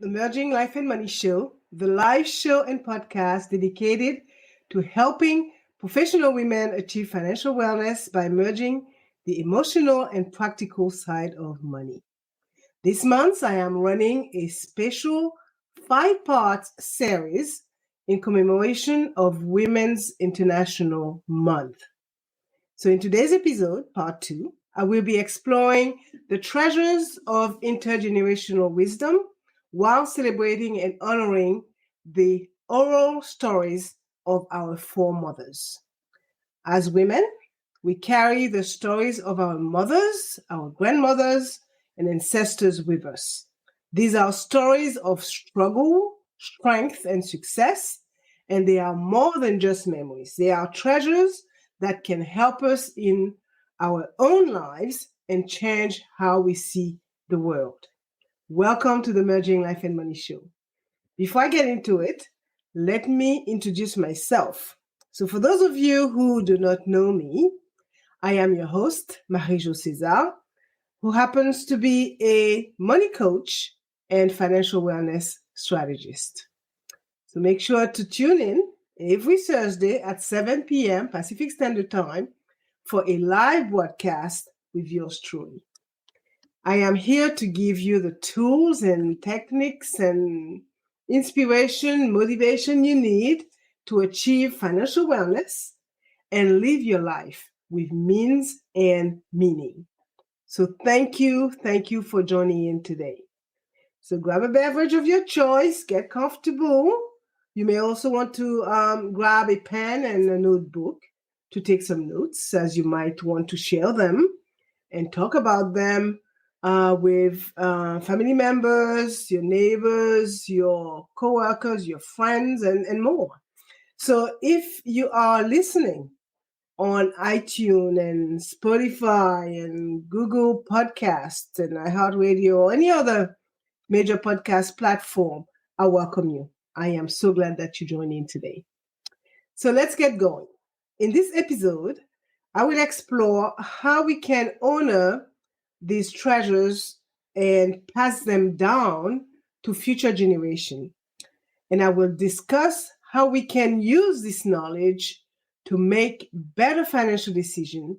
Emerging Life and Money Show, the live show and podcast dedicated to helping professional women achieve financial wellness by merging the emotional and practical side of money. This month, I am running a special 5-part series in commemoration of Women's International Month. So in today's episode, part 2, I will be exploring the treasures of intergenerational wisdom while celebrating and honoring the oral stories of our foremothers. As women, we carry the stories of our mothers, our grandmothers, and ancestors with us. These are stories of struggle, strength, and success, and they are more than just memories. They are treasures that can help us in our own lives and change how we see the world. Welcome to the Merging Life and Money Show. Before I get into it, let me introduce myself. So for those of you who do not know me, I am your host, Marie-Jo César, who happens to be a money coach and financial wellness strategist. So make sure to tune in every Thursday at 7 p.m. Pacific Standard Time for a live broadcast with yours truly. I am here to give you the tools and techniques and inspiration, motivation you need to achieve financial wellness and live your life with means and meaning. So thank you for joining in today. So grab a beverage of your choice, get comfortable. You may also want to grab a pen and a notebook to take some notes, as you might want to share them and talk about them with family members, your neighbors, your coworkers, your friends, and more. So if you are listening on iTunes and Spotify and Google Podcasts and iHeartRadio or any other major podcast platform, I welcome you. I am so glad that you joined in today. So let's get going. In this episode, I will explore how we can honor these treasures and pass them down to future generations. And I will discuss how we can use this knowledge to make better financial decisions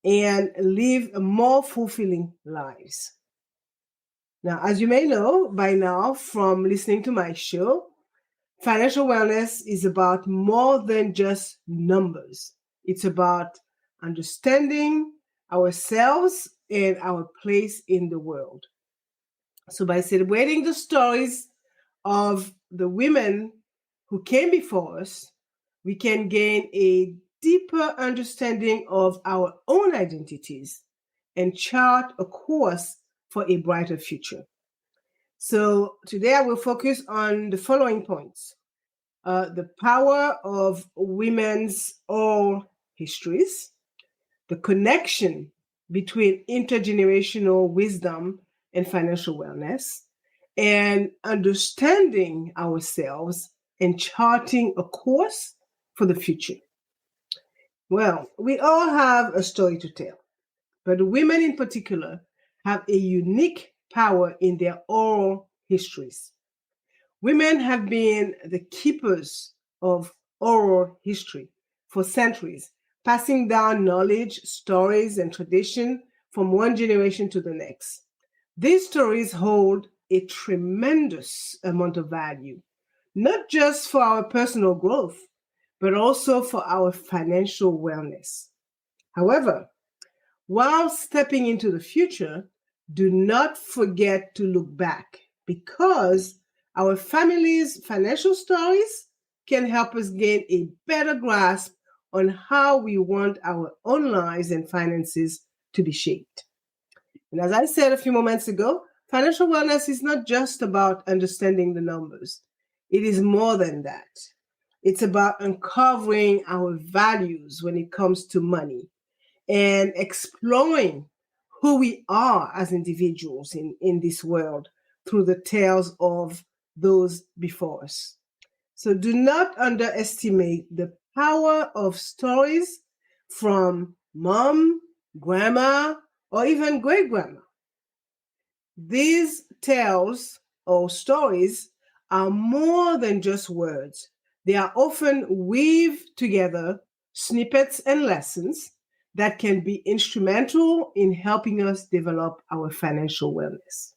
and live more fulfilling lives. Now, as you may know by now from listening to my show, financial wellness is about more than just numbers. It's about understanding ourselves and our place in the world. So by celebrating the stories of the women who came before us, we can gain a deeper understanding of our own identities and chart a course for a brighter future. So today I will focus on the following points. The power of women's oral histories, the connection between intergenerational wisdom and financial wellness, and understanding ourselves and charting a course for the future. Well, we all have a story to tell, but women in particular have a unique power in their oral histories. Women have been the keepers of oral history for centuries, passing down knowledge, stories, and tradition from one generation to the next. These stories hold a tremendous amount of value, not just for our personal growth, but also for our financial wellness. However, while stepping into the future, do not forget to look back, because our family's financial stories can help us gain a better grasp on how we want our own lives and finances to be shaped. And as I said a few moments ago, financial wellness is not just about understanding the numbers. It is more than that. It's about uncovering our values when it comes to money and exploring who we are as individuals in this world through the tales of those before us. So do not underestimate the power of stories from mom, grandma, or even great-grandma. These tales or stories are more than just words. They are often weaved together snippets and lessons that can be instrumental in helping us develop our financial wellness.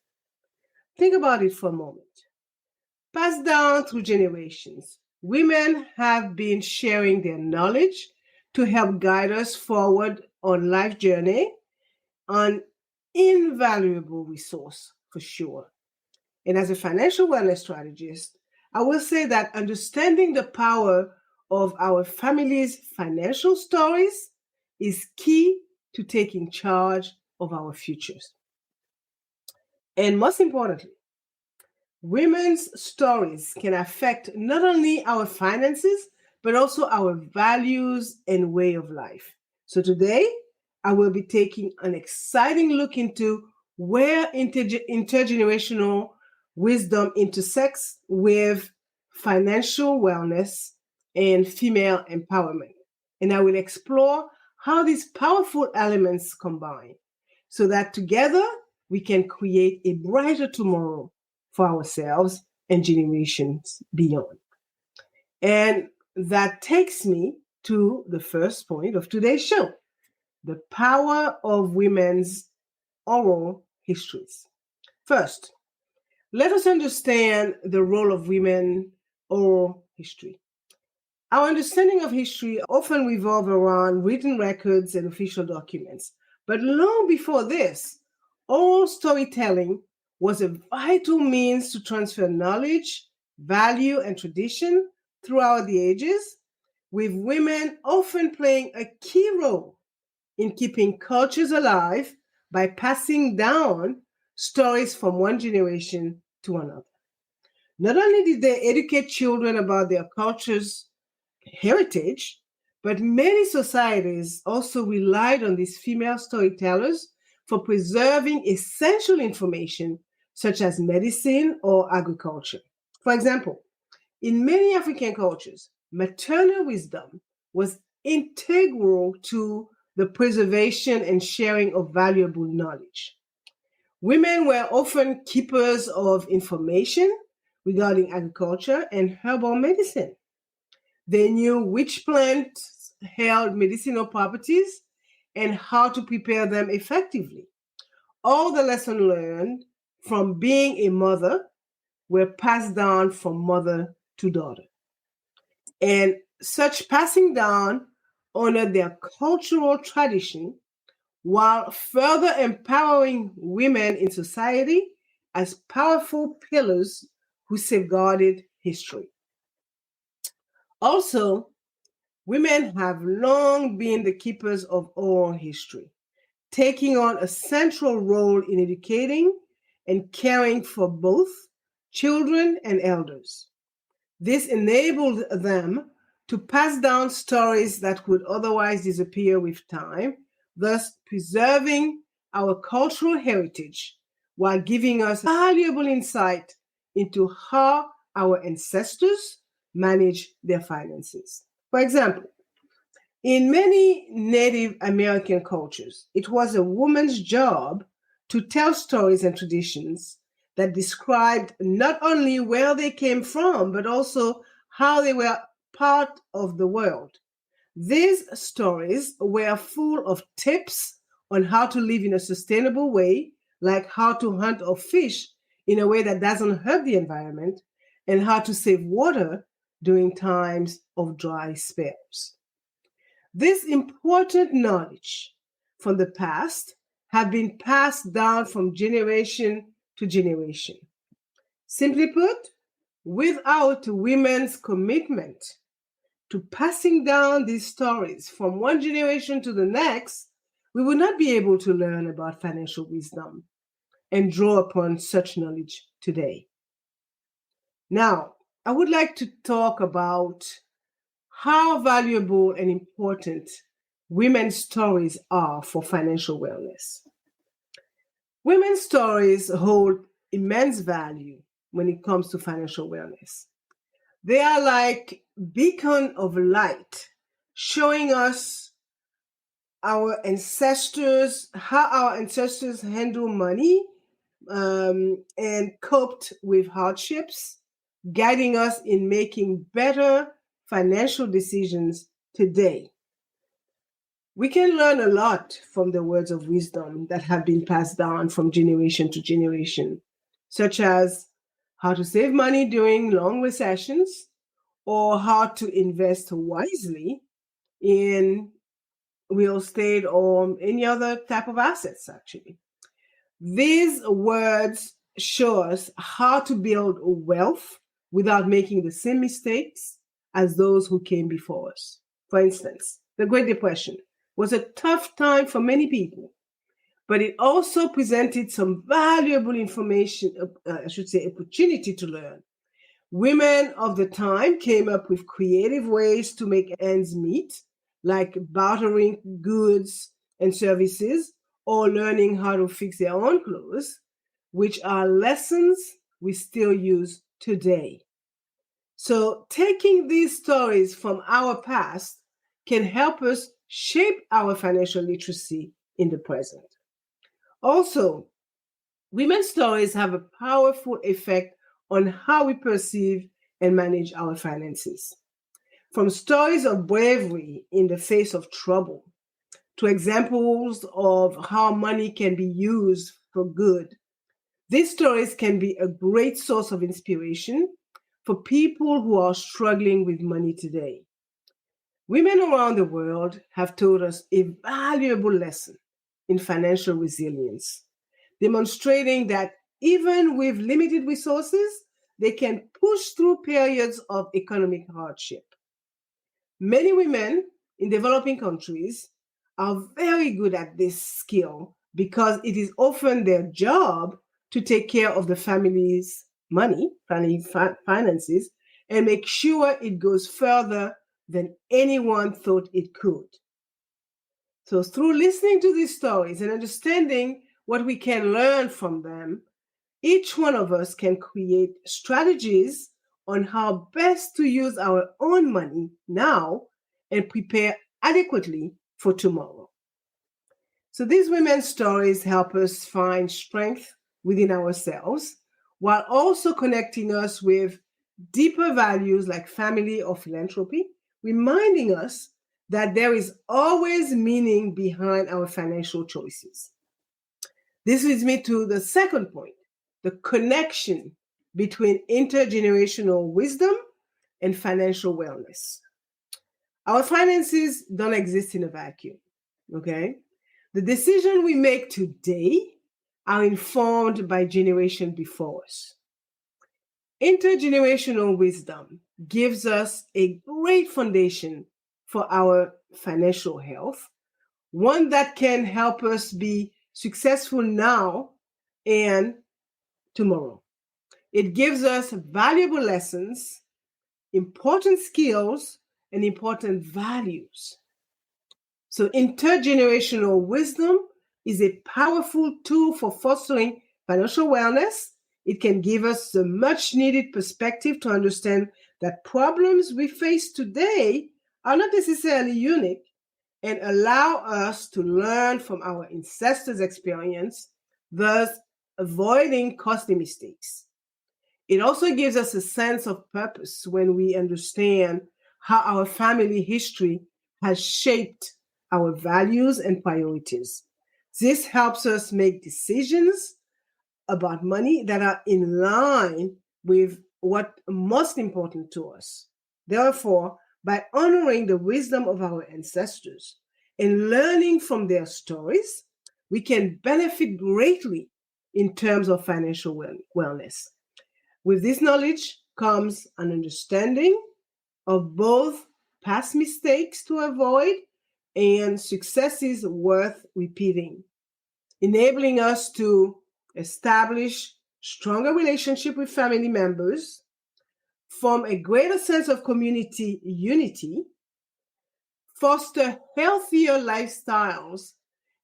Think about it for a moment. Passed down through generations, women have been sharing their knowledge to help guide us forward on life journey, an invaluable resource for sure. And as a financial wellness strategist, I will say that understanding the power of our family's financial stories is key to taking charge of our futures. And most importantly, women's stories can affect not only our finances, but also our values and way of life. So today, I will be taking an exciting look into where intergenerational wisdom intersects with financial wellness and female empowerment. And I will explore how these powerful elements combine so that together we can create a brighter tomorrow for ourselves and generations beyond. And that takes me to the first point of today's show, the power of women's oral histories. First, let us understand the role of women oral history. Our understanding of history often revolves around written records and official documents. But long before this, oral storytelling was a vital means to transfer knowledge, value, and tradition throughout the ages, with women often playing a key role in keeping cultures alive by passing down stories from one generation to another. Not only did they educate children about their culture's heritage, but many societies also relied on these female storytellers for preserving essential information such as medicine or agriculture. For example, in many African cultures, maternal wisdom was integral to the preservation and sharing of valuable knowledge. Women were often keepers of information regarding agriculture and herbal medicine. They knew which plants held medicinal properties and how to prepare them effectively. All the lessons learned from being a mother were passed down from mother to daughter. And such passing down honored their cultural tradition while further empowering women in society as powerful pillars who safeguarded history. Also, women have long been the keepers of oral history, taking on a central role in educating and caring for both children and elders. This enabled them to pass down stories that would otherwise disappear with time, thus preserving our cultural heritage while giving us valuable insight into how our ancestors managed their finances. For example, in many Native American cultures, it was a woman's job to tell stories and traditions that described not only where they came from, but also how they were part of the world. These stories were full of tips on how to live in a sustainable way, like how to hunt or fish in a way that doesn't hurt the environment, and how to save water during times of dry spells. This important knowledge from the past have been passed down from generation to generation. Simply put, without women's commitment to passing down these stories from one generation to the next, we would not be able to learn about financial wisdom and draw upon such knowledge today. Now, I would like to talk about how valuable and important women's stories are for financial wellness. Women's stories hold immense value when it comes to financial wellness. They are like beacon of light, showing us how our ancestors handle money, and coped with hardships, guiding us in making better financial decisions today. We can learn a lot from the words of wisdom that have been passed down from generation to generation, such as how to save money during long recessions or how to invest wisely in real estate or any other type of assets, actually. These words show us how to build wealth without making the same mistakes as those who came before us. For instance, the Great Depression was a tough time for many people, but it also presented some valuable information, opportunity to learn. Women of the time came up with creative ways to make ends meet, like bartering goods and services or learning how to fix their own clothes, which are lessons we still use today. So, taking these stories from our past can help us shape our financial literacy in the present. Also, women's stories have a powerful effect on how we perceive and manage our finances. From stories of bravery in the face of trouble to examples of how money can be used for good, these stories can be a great source of inspiration for people who are struggling with money today. Women around the world have taught us a valuable lesson in financial resilience, demonstrating that even with limited resources, they can push through periods of economic hardship. Many women in developing countries are very good at this skill because it is often their job to take care of the family's money, finances, and make sure it goes further than anyone thought it could. So, through listening to these stories and understanding what we can learn from them, each one of us can create strategies on how best to use our own money now and prepare adequately for tomorrow. So, these women's stories help us find strength within ourselves while also connecting us with deeper values like family or philanthropy, reminding us that there is always meaning behind our financial choices. This leads me to the second point, the connection between intergenerational wisdom and financial wellness. Our finances don't exist in a vacuum, okay? The decisions we make today are informed by generation before us. Intergenerational wisdom gives us a great foundation for our financial health, one that can help us be successful now and tomorrow. It gives us valuable lessons, important skills, and important values. So, intergenerational wisdom is a powerful tool for fostering financial wellness. It can give us the much needed perspective to understand that problems we face today are not necessarily unique and allow us to learn from our ancestors' experience, thus avoiding costly mistakes. It also gives us a sense of purpose when we understand how our family history has shaped our values and priorities. This helps us make decisions about money that are in line with what's most important to us. Therefore, by honoring the wisdom of our ancestors and learning from their stories, we can benefit greatly in terms of financial wellness. With this knowledge comes an understanding of both past mistakes to avoid and successes worth repeating, enabling us to establish stronger relationship with family members, form a greater sense of community unity, foster healthier lifestyles,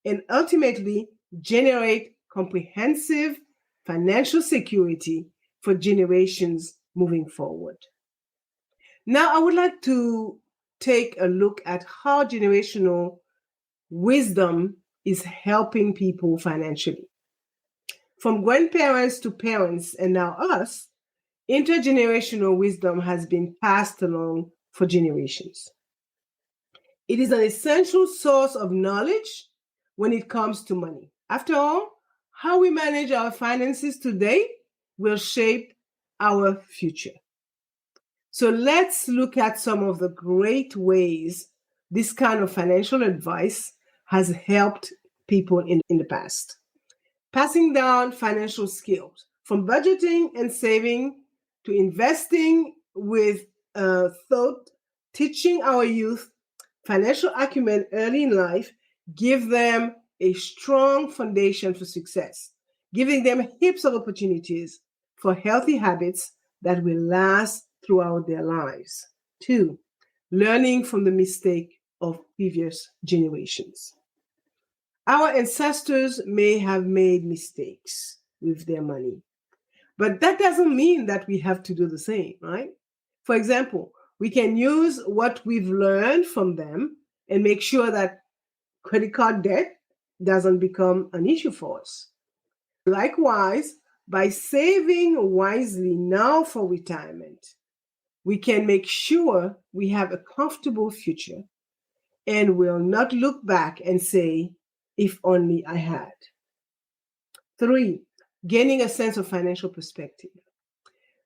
and ultimately generate comprehensive financial security for generations moving forward. Now, I would like to take a look at how generational wisdom is helping people financially. From grandparents to parents and now us, intergenerational wisdom has been passed along for generations. It is an essential source of knowledge when it comes to money. After all, how we manage our finances today will shape our future. So let's look at some of the great ways this kind of financial advice has helped people in the past. Passing down financial skills from budgeting and saving to investing with thought, teaching our youth financial acumen early in life, give them a strong foundation for success, giving them heaps of opportunities for healthy habits that will last throughout their lives. 2, learning from the mistake of previous generations. Our ancestors may have made mistakes with their money, but that doesn't mean that we have to do the same, right? For example, we can use what we've learned from them and make sure that credit card debt doesn't become an issue for us. Likewise, by saving wisely now for retirement, we can make sure we have a comfortable future and will not look back and say, if only I had. 3, gaining a sense of financial perspective.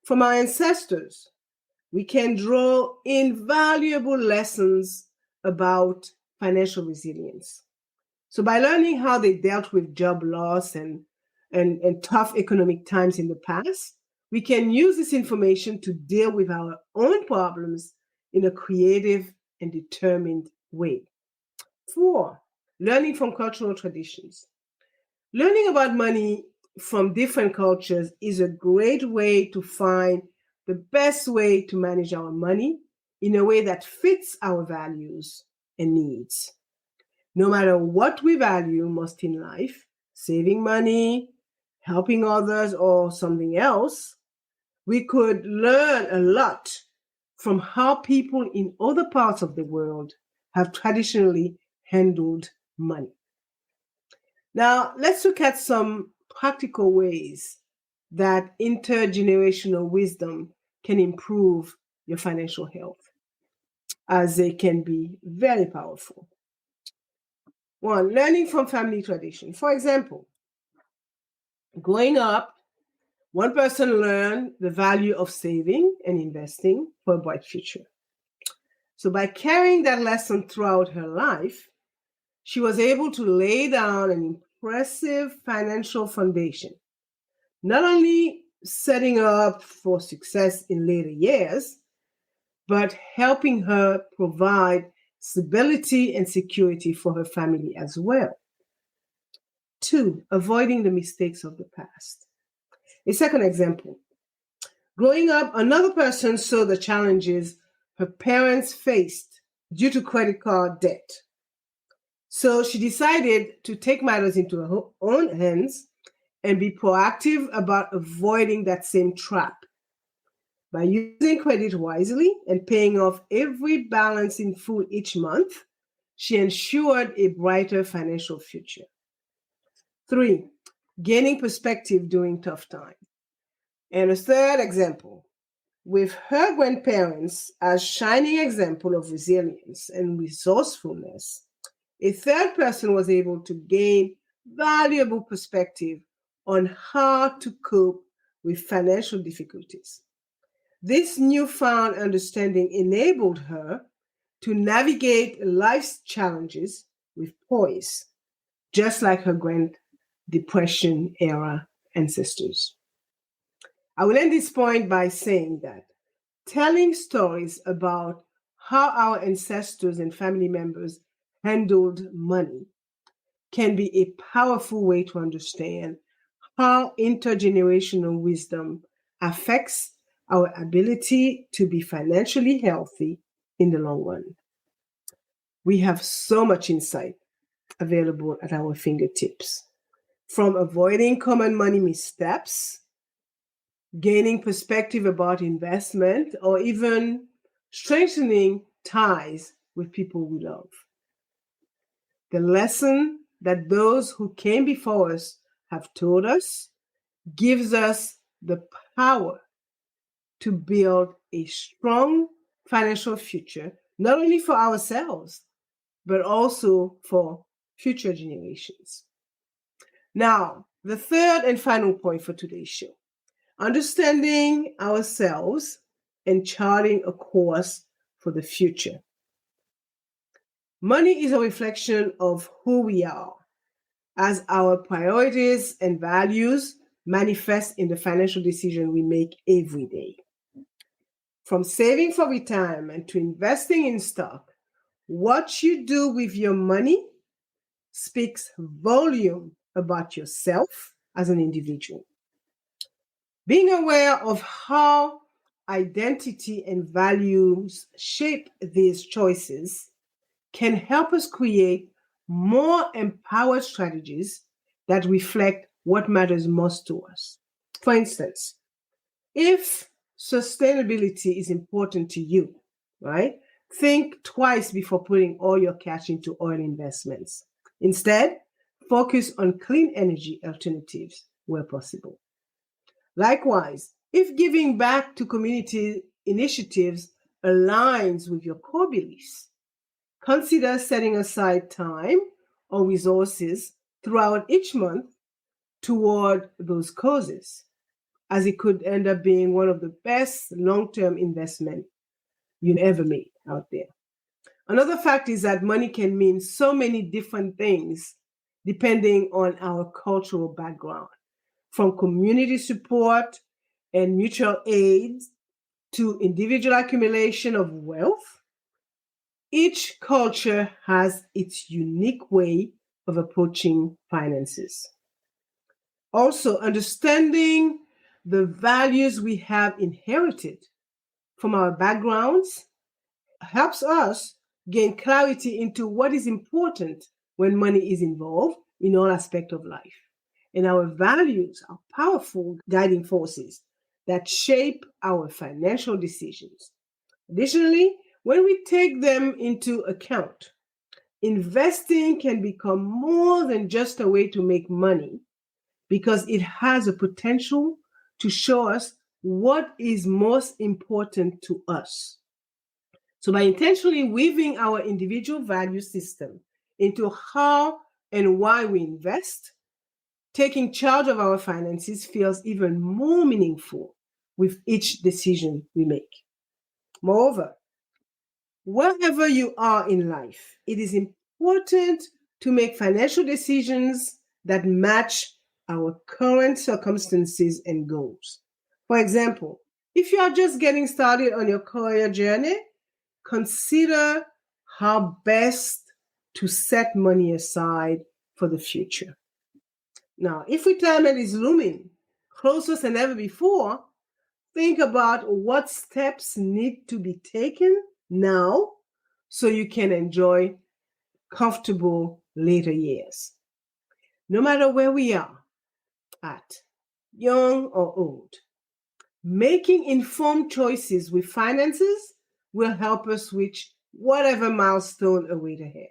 From our ancestors, we can draw invaluable lessons about financial resilience. So by learning how they dealt with job loss and tough economic times in the past, we can use this information to deal with our own problems in a creative and determined way. 4, learning from cultural traditions. Learning about money from different cultures is a great way to find the best way to manage our money in a way that fits our values and needs. No matter what we value most in life, saving money, helping others, or something else, we could learn a lot from how people in other parts of the world have traditionally handled money. Now, let's look at some practical ways that intergenerational wisdom can improve your financial health, as they can be very powerful. 1, learning from family tradition. For example, growing up, one person learned the value of saving and investing for a bright future. So by carrying that lesson throughout her life, she was able to lay down an impressive financial foundation, not only setting her up for success in later years, but helping her provide stability and security for her family as well. 2, avoiding the mistakes of the past. A second example. Growing up, another person saw the challenges her parents faced due to credit card debt. So she decided to take matters into her own hands and be proactive about avoiding that same trap. By using credit wisely and paying off every balance in full each month, she ensured a brighter financial future. 3, gaining perspective during tough times. And a third example, with her grandparents as shining example of resilience and resourcefulness, a third person was able to gain valuable perspective on how to cope with financial difficulties. This newfound understanding enabled her to navigate life's challenges with poise, just like her Great Depression era ancestors. I will end this point by saying that telling stories about how our ancestors and family members handled money can be a powerful way to understand how intergenerational wisdom affects our ability to be financially healthy in the long run. We have so much insight available at our fingertips, from avoiding common money missteps, gaining perspective about investment, or even strengthening ties with people we love. The lesson that those who came before us have taught us gives us the power to build a strong financial future, not only for ourselves, but also for future generations. Now, the third and final point for today's show: understanding ourselves and charting a course for the future. Money is a reflection of who we are, as our priorities and values manifest in the financial decision we make every day. From saving for retirement to investing in stock, what you do with your money speaks volume about yourself as an individual. Being aware of how identity and values shape these choices can help us create more empowered strategies that reflect what matters most to us. For instance, if sustainability is important to you, right? Think twice before putting all your cash into oil investments. Instead, focus on clean energy alternatives where possible. Likewise, if giving back to community initiatives aligns with your core beliefs, consider setting aside time or resources throughout each month toward those causes, as it could end up being one of the best long-term investments you ever made out there. Another fact is that money can mean so many different things depending on our cultural background, from community support and mutual aid to individual accumulation of wealth. Each culture has its unique way of approaching finances. Also, understanding the values we have inherited from our backgrounds helps us gain clarity into what is important when money is involved in all aspects of life. And our values are powerful guiding forces that shape our financial decisions. Additionally, when we take them into account, investing can become more than just a way to make money, because it has a potential to show us what is most important to us. So, by intentionally weaving our individual value system into how and why we invest, taking charge of our finances feels even more meaningful with each decision we make. Moreover, wherever you are in life, it is important to make financial decisions that match our current circumstances and goals. For example, if you are just getting started on your career journey, consider how best to set money aside for the future. Now, if retirement is looming closer than ever before, think about what steps need to be taken now so you can enjoy comfortable later years. No matter where we are at, young or old, making informed choices with finances will help us reach whatever milestone await ahead.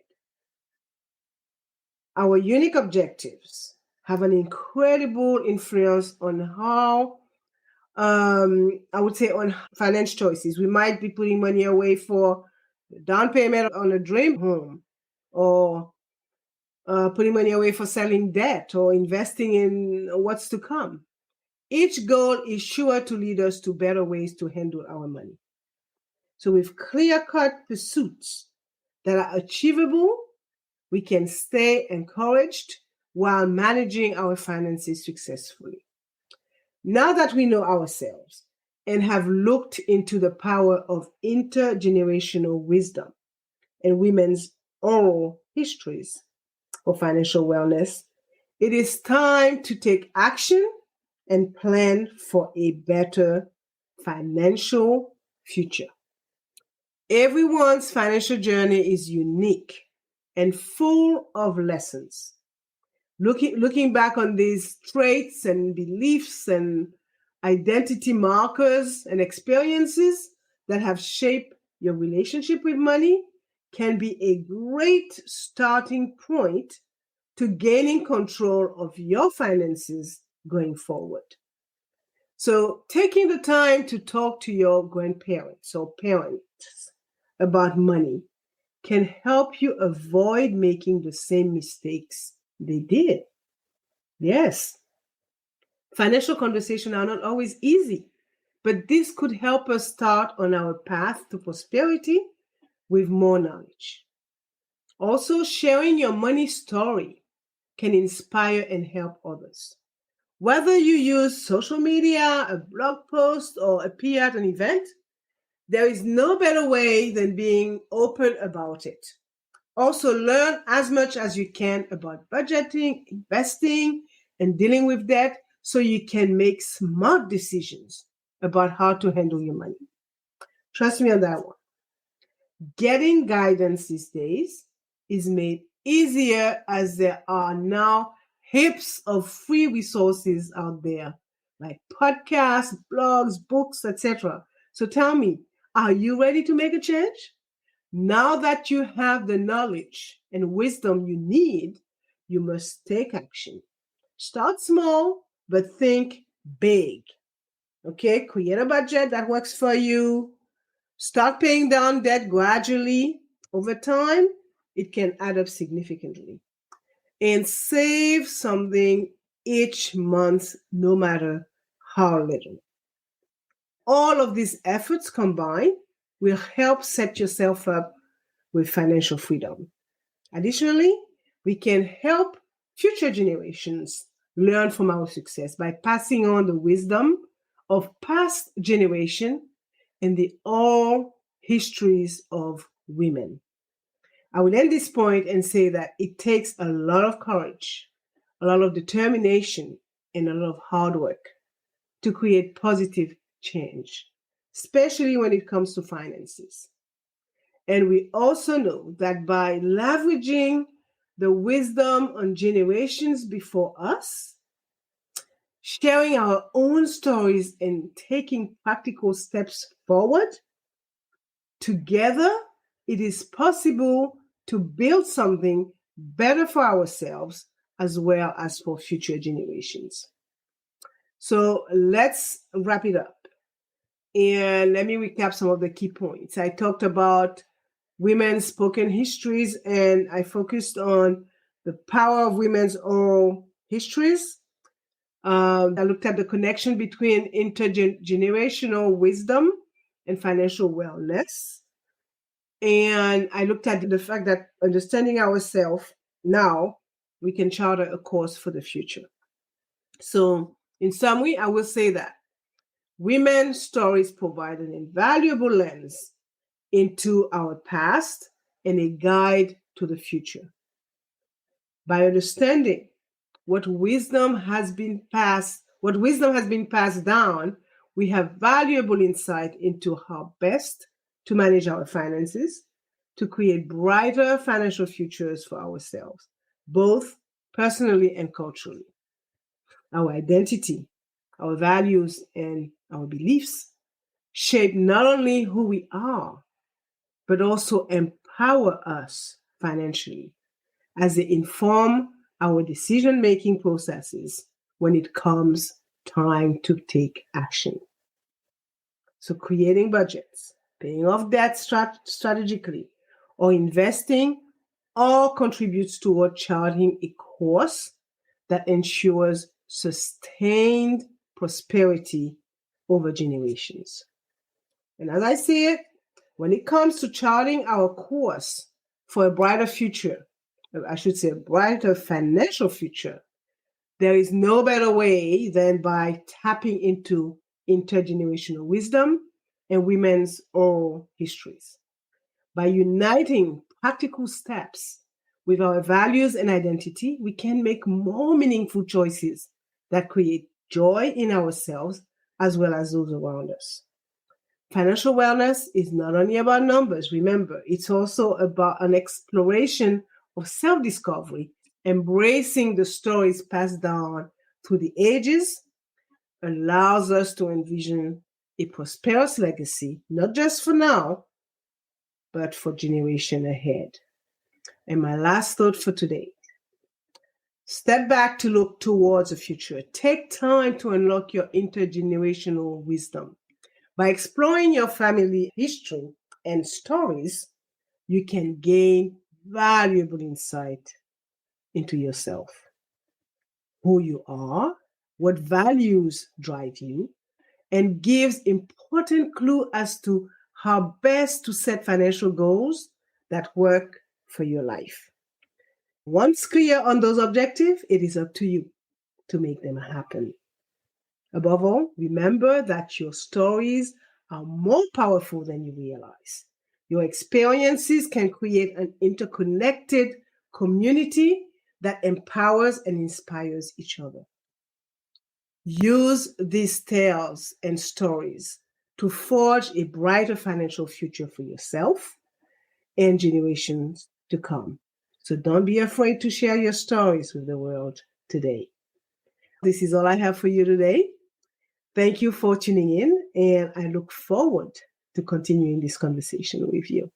Our unique objectives have an incredible influence on how, I would say, on financial choices. We might be putting money away for down payment on a dream home, or putting money away for selling debt, or investing in what's to come. Each goal is sure to lead us to better ways to handle our money. So, with clear-cut pursuits that are achievable, we can stay encouraged while managing our finances successfully. Now that we know ourselves and have looked into the power of intergenerational wisdom and women's oral histories for financial wellness, it is time to take action and plan for a better financial future. Everyone's financial journey is unique and full of lessons. Looking back on these traits and beliefs and identity markers and experiences that have shaped your relationship with money can be a great starting point to gaining control of your finances going forward. So taking the time to talk to your grandparents or parents about money can help you avoid making the same mistakes they did. Yes, financial conversations are not always easy, but this could help us start on our path to prosperity with more knowledge. Also, sharing your money story can inspire and help others. Whether you use social media, a blog post, or appear at an event, there is no better way than being open about it. Also, learn as much as you can about budgeting, investing, and dealing with debt so you can make smart decisions about how to handle your money. Trust me on that one. Getting guidance these days is made easier as there are now heaps of free resources out there, like podcasts, blogs, books, etc. So tell me, are you ready to make a change? Now that you have the knowledge and wisdom you need, you must take action. Start small, but think big. Okay, create a budget that works for you. Start paying down debt gradually. Over time, it can add up significantly. And save something each month, no matter how little. All of these efforts combined will help set yourself up with financial freedom. Additionally, we can help future generations learn from our success by passing on the wisdom of past generations and the oral histories of women. I will end this point and say that it takes a lot of courage, a lot of determination, and a lot of hard work to create positive change, especially when it comes to finances. And we also know that by leveraging the wisdom on generations before us, sharing our own stories and taking practical steps forward, together it is possible to build something better for ourselves as well as for future generations. So let's wrap it up. And let me recap some of the key points. I talked about women's spoken histories, and I focused on the power of women's oral histories. I looked at the connection between intergenerational wisdom and financial wellness. And I looked at the fact that understanding ourselves now, we can charter a course for the future. So, in summary, I will say that women's stories provide an invaluable lens into our past and a guide to the future. By understanding what wisdom has been passed down, we have valuable insight into how best to manage our finances to create brighter financial futures for ourselves, both personally and culturally. Our identity, our values, and our beliefs shape not only who we are, but also empower us financially as they inform our decision-making processes when it comes time to take action. So creating budgets, paying off debt strategically, or investing all contributes toward charting a course that ensures sustained prosperity over generations. And as I see it, when it comes to charting our course for a brighter future, I should say a brighter financial future, there is no better way than by tapping into intergenerational wisdom and women's oral histories. By uniting practical steps with our values and identity, we can make more meaningful choices that create joy in ourselves as well as those around us. Financial wellness is not only about numbers, remember, it's also about an exploration of self-discovery. Embracing the stories passed down through the ages allows us to envision a prosperous legacy, not just for now, but for generation ahead. And my last thought for today. Step back to look towards the future. Take time to unlock your intergenerational wisdom. By exploring your family history and stories, you can gain valuable insight into yourself, who you are, what values drive you, and gives important clue as to how best to set financial goals that work for your life. Once clear on those objectives, it is up to you to make them happen. Above all, remember that your stories are more powerful than you realize. Your experiences can create an interconnected community that empowers and inspires each other. Use these tales and stories to forge a brighter financial future for yourself and generations to come. So don't be afraid to share your stories with the world today. This is all I have for you today. Thank you for tuning in, and I look forward to continuing this conversation with you.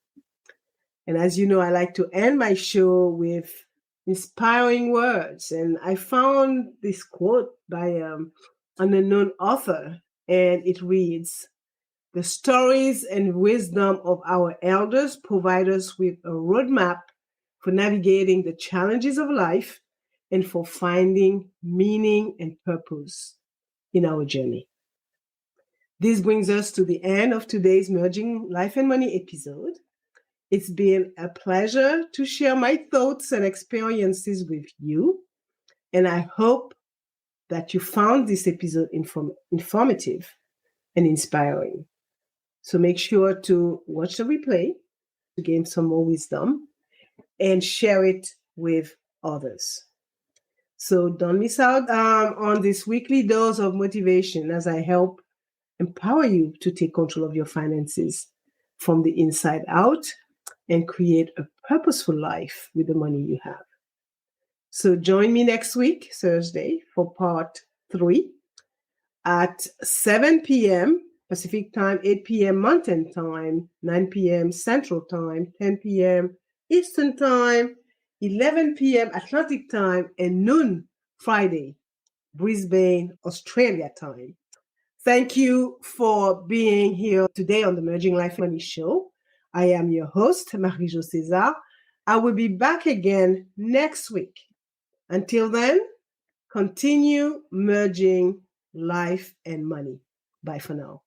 And as you know, I like to end my show with inspiring words. And I found this quote by an unknown author, and it reads, "The stories and wisdom of our elders provide us with a roadmap for navigating the challenges of life and for finding meaning and purpose in our journey." This brings us to the end of today's Merging Life and Money episode. It's been a pleasure to share my thoughts and experiences with you, and I hope that you found this episode informative and inspiring. So make sure to watch the replay to gain some more wisdom and share it with others. So don't miss out on this weekly dose of motivation as I help empower you to take control of your finances from the inside out and create a purposeful life with the money you have. So join me next week, Thursday, for part 3 at 7 p.m. Pacific time, 8 p.m. Mountain time, 9 p.m. Central time, 10 p.m. Eastern time, 11 p.m. Atlantic time, and noon Friday, Brisbane, Australia time. Thank you for being here today on the Merging Life and Money Show. I am your host, Marie-Jo César. I will be back again next week. Until then, continue merging life and money. Bye for now.